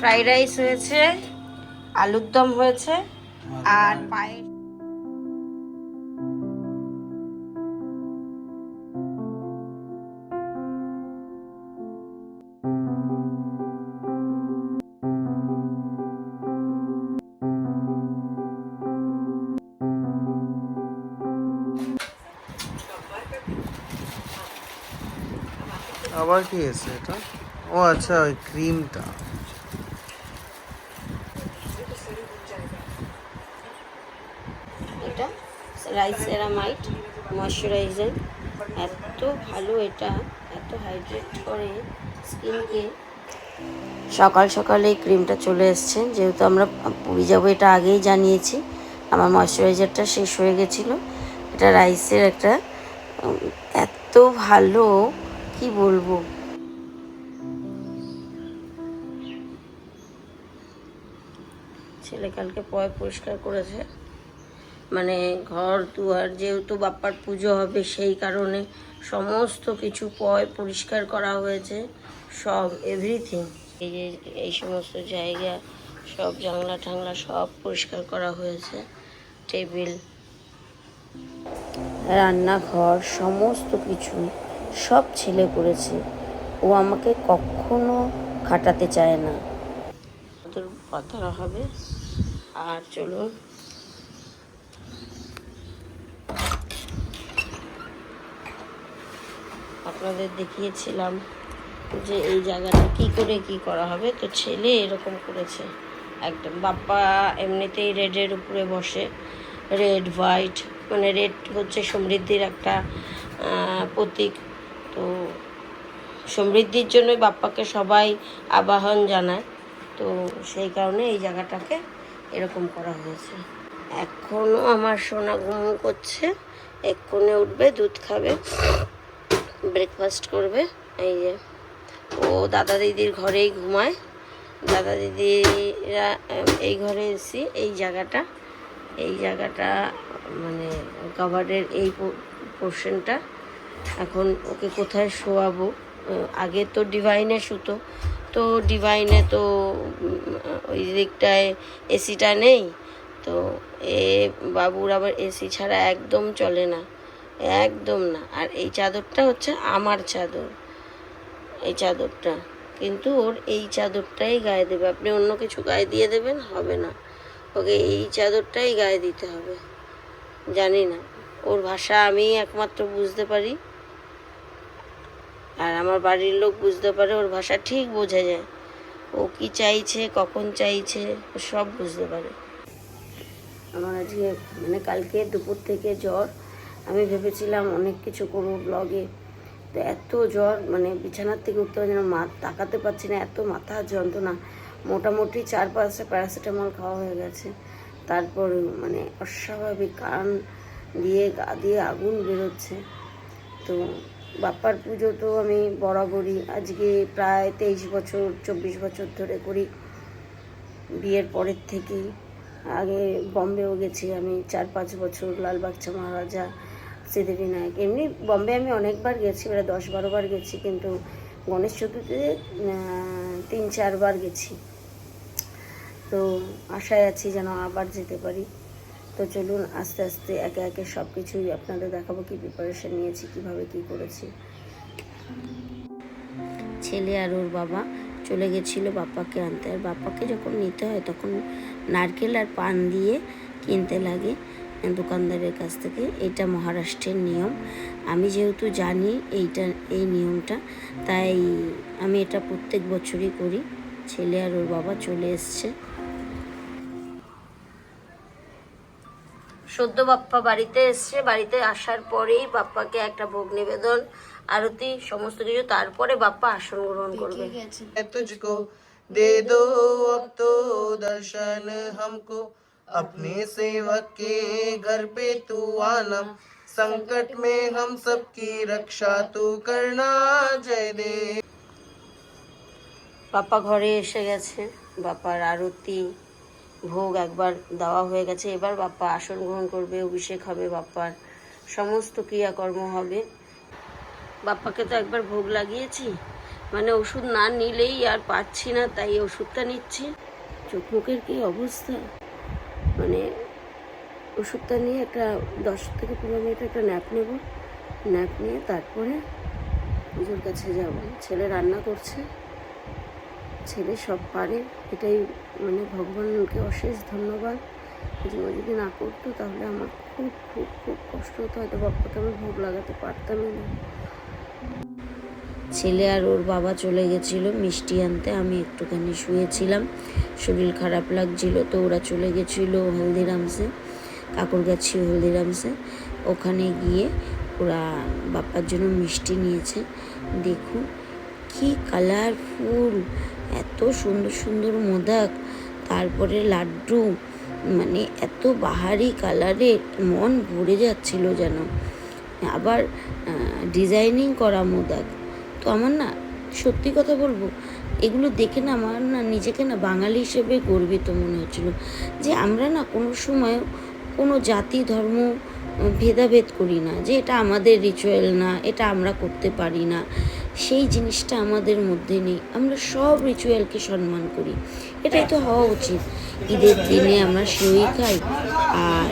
Fried rice হয়েছে, আলুর দম হয়েছে, আর পায়েস। আবার কি আছে এটা? ও আচ্ছা, ওই ক্রিমটা। এটা রাইস সেরামাইট ময়শ্চারাইজার, এত ভালো এটা, এত হাইড্রেট করে স্কিনকে। সকাল সকালে এই ক্রিমটা চলে এসছে, যেহেতু আমরা পুরী যাবো এটা আগেই জানিয়েছি। আমার ময়শ্চারাইজারটা শেষ হয়ে গেছিলো। এটা রাইসের একটা এত ভালো, কি বলবো। ছেলে কালকে পরিষ্কার করেছে, মানে ঘর দুয়ার, যেহেতু বাপ্পার পুজো হবে সেই কারণে সমস্ত কিছু পরিষ্কার করা হয়েছে, সব এভরিথিং। এই যে এই সমস্ত জায়গা, সব জানলা টাংলা সব পরিষ্কার করা হয়েছে, টেবিল, রান্নাঘর, সমস্ত কিছু সব ছেলে করেছে। ও আমাকে কখনো খাটাতে চায় না। ওদের কথা হবে। আর চলুন, আপনাদের দেখিয়েছিলাম যে এই জায়গাটা কি করে কি করা হবে, তো ছেলে এরকম করেছে একদম। বাপ্পা এমনিতেই রেডের উপরে বসে, রেড হোয়াইট, মানে রেড হচ্ছে সমৃদ্ধির একটা প্রতীক। তো সমৃদ্ধির জন্যই বাপ্পাকে সবাই আবাহন জানায়, তো সেই কারণে এই জায়গাটাকে এরকম করা হয়েছে। এখনও আমার সোনা ঘুম করছে, এক্ষুনি উঠবে, দুধ খাবে, ব্রেকফাস্ট করবে। এই যে ও দাদা দিদির ঘরেই ঘুমায়, দাদা দিদিরা এই ঘরে এসি। এই জায়গাটা মানে কাভারের এই পোর্শনটা। এখন ওকে কোথায় শোয়াবো? আগে তো ডিভাইনে শুতো, তো ডিভাইনে তো ওই দিকটায় এসিটা নেই, তো বাবুর আবার এসি ছাড়া একদম চলে না, একদম না। আর এই চাদরটা হচ্ছে আমার চাদর, এই চাদরটা, কিন্তু ওর এই চাদরটাই গায়ে দেবে। আপনি অন্য কিছু গায়ে দিয়ে দেবেন, হবে না, ওকে এই চাদরটাই গায়ে দিতে হবে। জানি না, ওর ভাষা আমি একমাত্র বুঝতে পারি, আর আমার বাড়ির লোক বুঝতে পারে। ওর ভাষা ঠিক বোঝা যায়, ও কি চাইছে, কখন চাইছে, সব বুঝতে পারে। আমার আজকে মানে কালকে দুপুর থেকে জ্বর। আমি ভেবেছিলাম অনেক কিছু করবো ব্লগে, তো এত জ্বর, মানে বিছানার থেকে উঠতে পারছি না, তাকাতে পারছি না, এত মাথা যন্ত্রণা। মোটামুটি 4-5টা প্যারাসিটামল খাওয়া হয়ে গেছে। তারপর মানে অস্বাভাবিক কান দিয়ে, গা দিয়ে আগুন বেরোচ্ছে। তো বাপ্পার পুজো তো আমি বরাবরই, আজকে প্রায় 23-24 বছর ধরে করি, বিয়ের পরের থেকেই। আগে বম্বেও গেছি আমি 4-5 বছর, লালবাগচা মহারাজা, সিদ্ধিবিনায়ক, এমনি বম্বে আমি অনেকবার গেছি, প্রায় 10-12 বার গেছি, কিন্তু গণেশ চতুর্থীতে 3-4 বার গেছি। তো আশায় আছি যেন আবার যেতে পারি। তো চলুন আস্তে আস্তে একে একে সব কিছুই আপনাদের দেখাবো, কি প্রিপারেশন নিয়েছি, কিভাবে কি করেছি। ছেলে আর ওর বাবা চলে গেছিলো বাপ্পাকে আনতে, আর বাপ্পাকে যখন নিতে হয় তখন নারকেল আর পান দিয়ে কিনতে লাগে দোকানদারের কাছ থেকে। এটা মহারাষ্ট্রের নিয়ম। আমি যেহেতু জানি এই নিয়মটা, তাই আমি এটা প্রত্যেক বছরই করি। ছেলে আর ওর বাবা চলে এসছে। সদ্য বাপ্পা বাড়িতে এসছে, বাড়িতে আসার পরেই বাপ্পাকে একটা ভোগ নিবেদন, আরতি, সমস্ত কিছু, তারপরে বাপ্পা আসন গ্রহণ করবে। तुझको दे दो अब तो दर्शन हमको, अपने सेवक के घर पे तू आना, संकट में हम सबकी रक्षा तू करना, जय देव। বাপ্পা ঘরে এসে গেছে, বাপ্পার আরতি ভোগ একবার দেওয়া হয়ে গেছে। এবার বাপ্পা আসন গ্রহণ করবে, অভিষেক হবে, বাপ্পার সমস্ত ক্রিয়াকর্ম হবে। বাপ্পাকে তো একবার ভোগ লাগিয়েছি, মানে ওষুধ না নিলেই আর পাচ্ছি না, তাই ওষুধটা নিচ্ছি। চোখ মুখের কী অবস্থা, মানে ওষুধটা নিয়ে একটা 10 থেকে 15 মিনিট একটা ন্যাপ নেব, ন্যাপ নিয়ে তারপরে পুজোর কাছে যাব। ছেলে রান্না করছে, ছেলে সব পারে, এটাই মানে ভগবানকে অশেষ ধন্যবাদ। যে ও যদি না করতো তাহলে আমার খুব খুব খুব কষ্ট হতো, হয়তো বাপ্পাকে আমি ভোগ লাগাতে পারতামই না। ছেলে আর ওর বাবা চলে গেছিলো মিষ্টি আনতে, আমি একটুখানি শুয়েছিলাম, শরীর খারাপ লাগছিল, তো ওরা চলে গেছিলো হলদিরামসে, কাকুরগাছি হলদিরামসে। ওখানে গিয়ে ওরা বাপ্পার জন্য মিষ্টি নিয়েছে। দেখুন কি কালারফুল, এত সুন্দর সুন্দর মোদক, তারপরে লাড্ডু, মানে এত বাহারি কালারের, মন ভরে যাচ্ছিল যেন। আবার ডিজাইনিং করা মোদক। তো আমার না, সত্যি কথা বলবো, এগুলো দেখে না আমার না নিজেকে না বাঙালি হিসেবে গর্বিত মনে হচ্ছিল, যে আমরা না কোনো সময় কোনো জাতি ধর্ম ভেদাভেদ করি না, যে এটা আমাদের রিচুয়াল না, এটা আমরা করতে পারি না, সেই জিনিসটা আমাদের মধ্যে নেই। আমরা সব রিচুয়ালকে সম্মান করি, এটাই তো হওয়া উচিত। ঈদের দিনে আমরা সেওই খাই, আর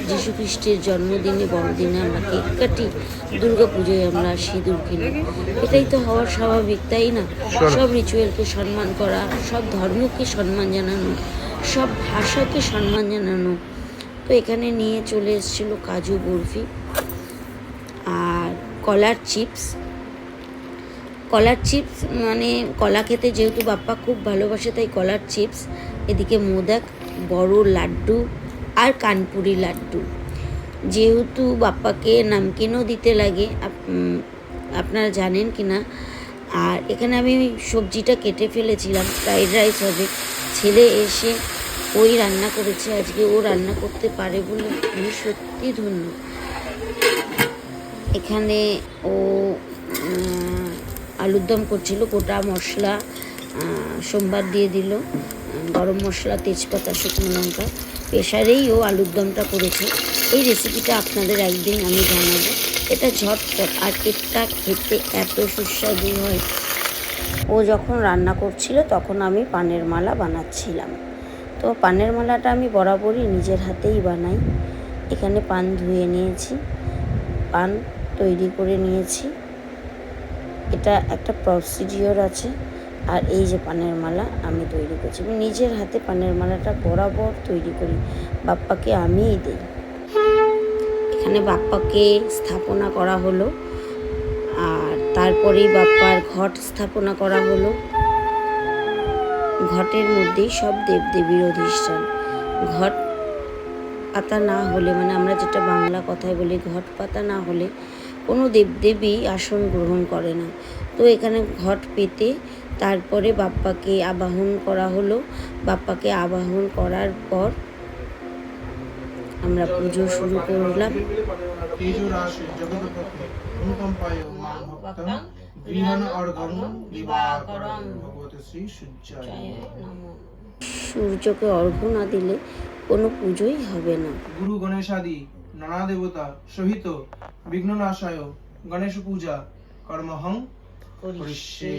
যীশু খ্রিস্টের জন্মদিনে বড়দিনে আমরা কেক কাটি, দুর্গা পুজোয় আমরা সিঁদুর কিনি, এটাই তো হওয়ার স্বাভাবিক, তাই না? সব রিচুয়ালকে সম্মান করা, সব ধর্মকে সম্মান জানানো, সব ভাষাকে সম্মান জানানো। তো এখানে নিয়ে চলে এসেছিলো কাজু বরফি আর কলার চিপস। কলার চিপস মানে কলা খেতে যেহেতু বাপ্পা খুব ভালোবাসে, তাই কলার চিপস, এদিকে মোদক, বড় লাড্ডু আর কানপুরি লাড্ডু। যেহেতু বাপ্পাকে নামকিনও দিতে লাগে, আপনারা জানেন কি না। আর এখানে আমি সবজিটা কেটে ফেলেছিলাম, ফ্রাইড রাইস হবে। ছেলে এসে ওই রান্না করেছে আজকে, ও রান্না করতে পারে বলে আমি সত্যি ধন্য। এখানে ও আলুর দম করছিল, গোটা মশলা সোমবার দিয়ে দিল, গরম মশলা, তেজপাতা, শুকনো লঙ্কা, প্রেশারেই ও আলুর দমটা করেছে। এই রেসিপিটা আপনাদের একদিন আমি জানাবো। এটা ঝটপট, আর এটা খেতে এত সুস্বাদু হয়। ও যখন রান্না করছিল তখন আমি পানের মালা বানাচ্ছিলাম। তো পানের মালাটা আমি বরাবরই নিজের হাতেই বানাই। এখানে পান ধুয়ে নিয়েছি, পান তৈরি করে নিয়েছি, এটা একটা প্রসিডিওর আছে। আর এই যে পানের মালা আমি তৈরি করছি, আমি নিজের হাতে পানের মালাটা বরাবর তৈরি করি, বাপ্পাকে আমিই দিই। এখানে বাপ্পাকে স্থাপনা করা হলো, আর তারপরেই বাপ্পার ঘট স্থাপনা করা হলো। ঘটের মধ্যেই সব দেবদেবীর অধিষ্ঠান। ঘট পাতা না হলে, মানে আমরা যেটা বাংলা কথায় বলি, ঘট পাতা না হলে কোনো দেবদেবী আসন গ্রহণ করে না। তো এখানে ঘট পেতে তারপরে বাপ্পাকে আবাহন করা হলো। বাপ্পাকে আবাহন করার পর আমরা পুজো শুরু করলাম। সূর্যকে অর্ঘ্য না দিলে কোনো পুজোই হবে না। গুরু গণেশাদি নানা দেবতা সহিত বিঘ্ননাশায় গণেশ পূজা কর্মহং করিষ্যে।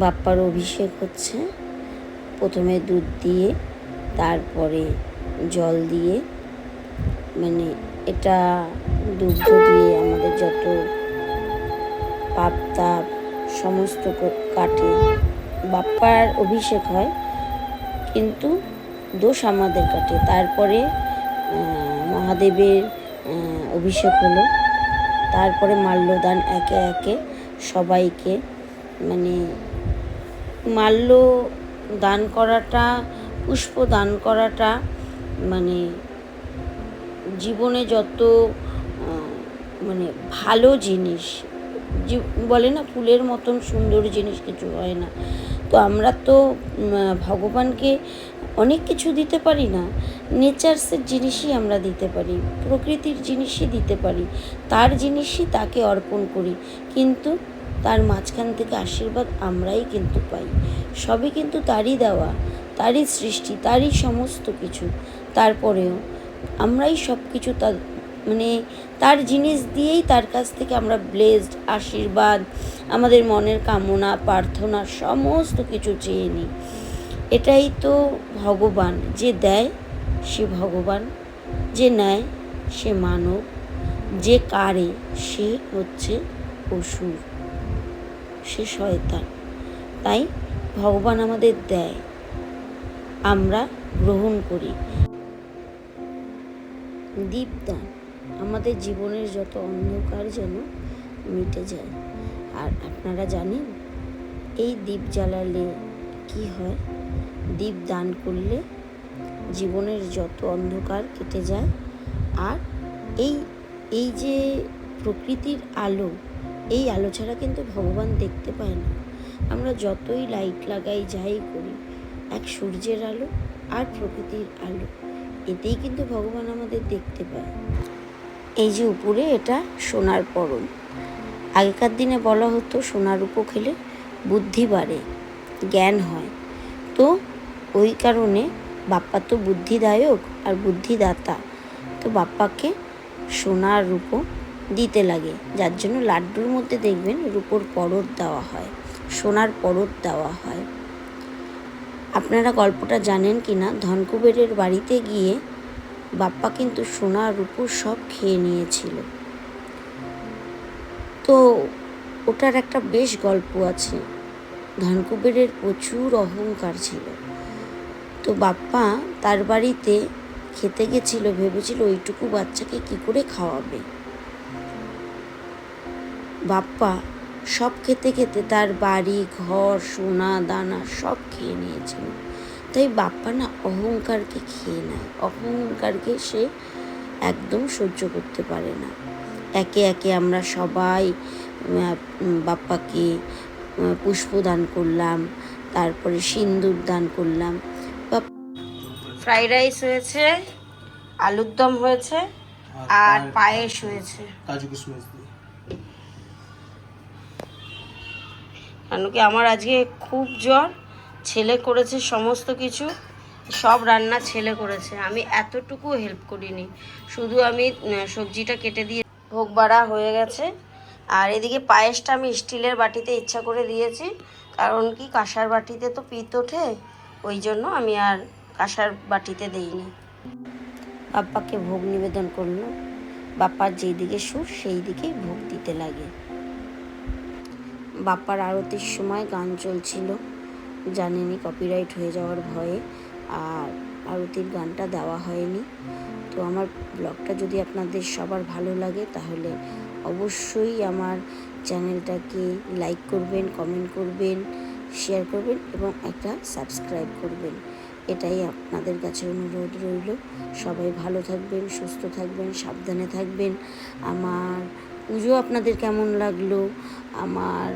বাপ্পার অভিষেক হচ্ছে, প্রথমে দুধ দিয়ে, তারপরে জল দিয়ে, মানে এটা দুগ্ধ দিয়ে আমাদের যত পাপ তাপ সমস্ত কাটে। বাপ্পার অভিষেক হয়, কিন্তু দোষ আমাদের কাটে। তারপরে মহাদেবের অভিষেক হলো, তারপরে মাল্যদান একে একে সবাইকে, মানে মাল্য দান করাটা, পুষ্প দান করাটা, মানে জীবনে যত মানে ভালো জিনিস, বলে না ফুলের মতন সুন্দর জিনিস কিছু হয় না। তো আমরা তো ভগবানকে অনেক কিছু দিতে পারি না, নেচার্সের জিনিসই আমরা দিতে পারি, প্রকৃতির জিনিসই দিতে পারি, তার জিনিসই তাকে অর্পণ করি, কিন্তু তার মাঝখান থেকে আশীর্বাদ আমরাই কিন্তু পাই। সবই কিন্তু তারই দেওয়া, তারই সৃষ্টি, তারই সমস্ত কিছু। তারপরেও আমরাই সব কিছু তার মানে তার জিনিস দিয়েই তার কাছ থেকে আমরা ব্লেসড, আশীর্বাদ, আমাদের মনের কামনা প্রার্থনা সমস্ত কিছু চেয়ে নিই। এটাই তো ভগবান, যে দেয় সে ভগবান, যে নেয় সে মানব, যে কারে সে হচ্ছে অসুর, সে শয়তান। তাই ভগবান আমাদের দেয়, আমরা গ্রহণ করি। দীপদান আমাদের জীবনের যত অন্ধকার যেন মিটে যায়। আর আপনারা জানেন এই দীপ জ্বালালে কি হয়? দীপ দান করলে জীবনের যত অন্ধকার কেটে যায়। আর এই যে প্রকৃতির আলো, এই আলো ছাড়া কিন্তু ভগবান দেখতে পায় না। আমরা যতই লাইট লাগাই, যাই করি, এক সূর্যের আলো আর প্রকৃতির আলো, এতেই কিন্তু ভগবান আমাদের দেখতে পায়। এই যে উপরে এটা সোনার পরম। আগেকার দিনে বলা হতো সোনার রূপো খেলে বুদ্ধি বাড়ে, জ্ঞান হয়। তো ওই কারণে বাপ্পা তো বুদ্ধিদায়ক আর বুদ্ধিদাতা, তো বাপ্পাকে সোনার রূপো দিতে লাগে, যার জন্য লাড্ডুর মধ্যে দেখবেন রূপোর পরত দেওয়া হয়, সোনার পরত দেওয়া হয়। আপনারা গল্পটা জানেন কি না? ধনকুবেরের বাড়িতে গিয়ে বাপ্পা কিন্তু সোনা রূপো সব খেয়ে নিয়েছিল। তো ওটার একটা বেশ গল্প আছে। ধনকুবেরের প্রচুর অহংকার ছিল। তো বাপ্পা তার বাড়িতে খেতে গেছিল, ভেবেছিল ওইটুকু বাচ্চাকে কি করে খাওয়াবে। বাপ্পা সব খেতে খেতে তার বাড়ি ঘর সোনা দানা সব খেয়ে নিয়েছিল। তাই বাপ্পা না অহংকারকে খেয়ে নেয়, অহংকারকে সে একদম সহ্য করতে পারে না। একে একে আমরা সবাই বাপ্পাকে পুষ্প দান করলাম, তারপরে সিন্দুর দান করলাম। ফ্রাইড রাইস হয়েছে, আলুর দম হয়েছে, আর পায়েস হয়েছে কাজু কিশমিশ দিয়ে। কেন কি আমার আজকে খুব জ্বর, ছেলে করেছে সমস্ত কিছু, সব রান্না ছেলে করেছে, আমি এতটুকু হেল্প করিনি, শুধু আমি সবজিটা কেটে দিয়ে ভোগ বাড়া হয়ে গেছে। আর এদিকে পায়েসটা আমি স্টিলের বাটিতে ইচ্ছা করে দিয়েছি, কারণ কি কাঁসার বাটিতে তো পিত্ত ওঠে, ওই জন্য আমি আর কাঁসার বাটিতে দেইনি। বাপ্পাকে ভোগ নিবেদন করলো, বাপ্পার যেই দিকে সুর সেই দিকেই ভোগ দিতে লাগে। বাপ্পার আরতির সময় গান চলছিল, জানেনই কপিরাইট হয়ে যাওয়ার ভয়ে আর আরতির গানটা দেওয়া হয়নি। তো আমার ব্লগটা যদি আপনাদের সবার ভালো লাগে তাহলে অবশ্যই আমার চ্যানেলটাকে লাইক করবেন, কমেন্ট করবেন, শেয়ার করবেন এবং একটা সাবস্ক্রাইব করবেন। এটাই আপনাদের কাছে অনুরোধ রইল। সবাই ভালো থাকবেন, সুস্থ থাকবেন, সাবধানে থাকবেন। আমার পুজো আপনাদের কেমন লাগলো, আমার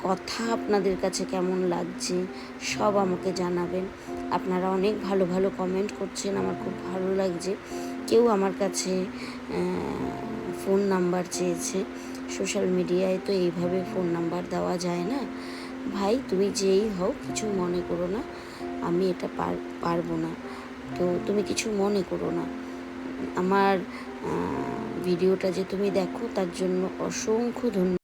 কথা আপনাদের কাছে কেমন লাগছে সব আমাকে জানাবেন। আপনারা অনেক ভালো ভালো কমেন্ট করছেন, আমার খুব ভালো লাগছে। কেউ আমার কাছে ফোন নাম্বার চেয়েছে, সোশ্যাল মিডিয়ায় তো এইভাবে ফোন নাম্বার দেওয়া যায় না। ভাই তুমি যেই হও কিছু মনে করো না, আমি এটা পারবো না, তো তুমি কিছু মনে করো না। আমার ভিডিওটা যে তুমি দেখো তার জন্য অসংখ্য ধন্যবাদ।